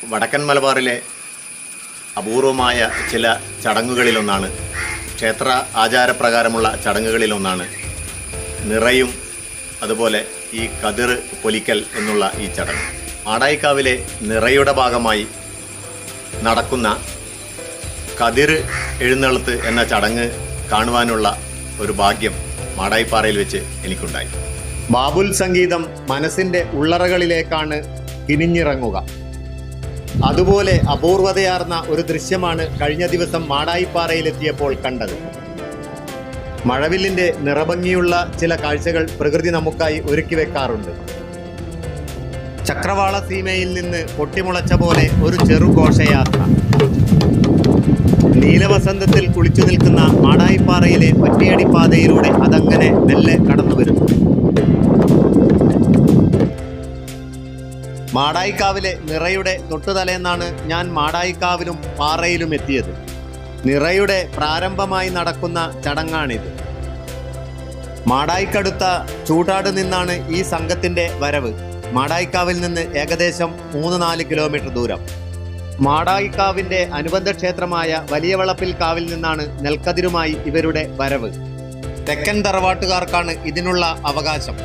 വടക്കൻ മലബാറിലെ അപൂർവമായ ചില ചടങ്ങുകളിലൊന്നാണ്, ക്ഷേത്ര ആചാരപ്രകാരമുള്ള ചടങ്ങുകളിലൊന്നാണ് നിറയും അതുപോലെ ഈ കതിർ പൊലിക്കൽ എന്നുള്ള ഈ ചടങ്ങ്. മാടായിക്കാവിലെ നിറയുടെ ഭാഗമായി നടക്കുന്ന കതിർ എഴുന്നള്ളത്ത് എന്ന ചടങ്ങ് കാണുവാനുള്ള ഒരു ഭാഗ്യം മാടായിപ്പാറയിൽ വെച്ച് എനിക്കുണ്ടായി. ബാബുൽ സംഗീതം മനസ്സിൻ്റെ ഉള്ളറകളിലേക്കാണ് കിനിഞ്ഞിറങ്ങുക. അതുപോലെ അപൂർവതയാർന്ന ഒരു ദൃശ്യമാണ് കഴിഞ്ഞ ദിവസം മാടായിപ്പാറയിലെത്തിയപ്പോൾ കണ്ടത്. മഴവില്ലിൻ്റെ നിറഭംഗിയുള്ള ചില കാഴ്ചകൾ പ്രകൃതി നമുക്കായി ഒരുക്കി വെക്കാറുണ്ട്. ചക്രവാള സീമയിൽ നിന്ന് പൊട്ടിമുളച്ച പോലെ ഒരു ചെറുഘോഷയാത്ര. നീലവസന്തത്തിൽ കുളിച്ചു നിൽക്കുന്ന മാടായിപ്പാറയിലെ ഒറ്റയടിപ്പാതയിലൂടെ അതങ്ങനെ മെല്ലെ കടന്നു വരുന്നു. മാടായിക്കാവിലെ നിറയുടെ തൊട്ടുതലേന്നാണ് ഞാൻ മാടായിക്കാവിലും പാറയിലും എത്തിയത്. നിറയുടെ പ്രാരംഭമായി നടക്കുന്ന ചടങ്ങാണിത്. മാടായിക്കടുത്ത ചൂടാട് നിന്നാണ് ഈ സംഘത്തിൻ്റെ വരവ്. മാടായിക്കാവിൽ നിന്ന് ഏകദേശം 3-4 കിലോമീറ്റർ ദൂരം. മാടായിക്കാവിൻ്റെ അനുബന്ധ ക്ഷേത്രമായ വലിയ വളപ്പിൽ കാവിൽ നിന്നാണ് നെൽക്കതിരുമായി ഇവരുടെ വരവ്. തെക്കൻ തറവാട്ടുകാർക്കാണ് ഇതിനുള്ള അവകാശം.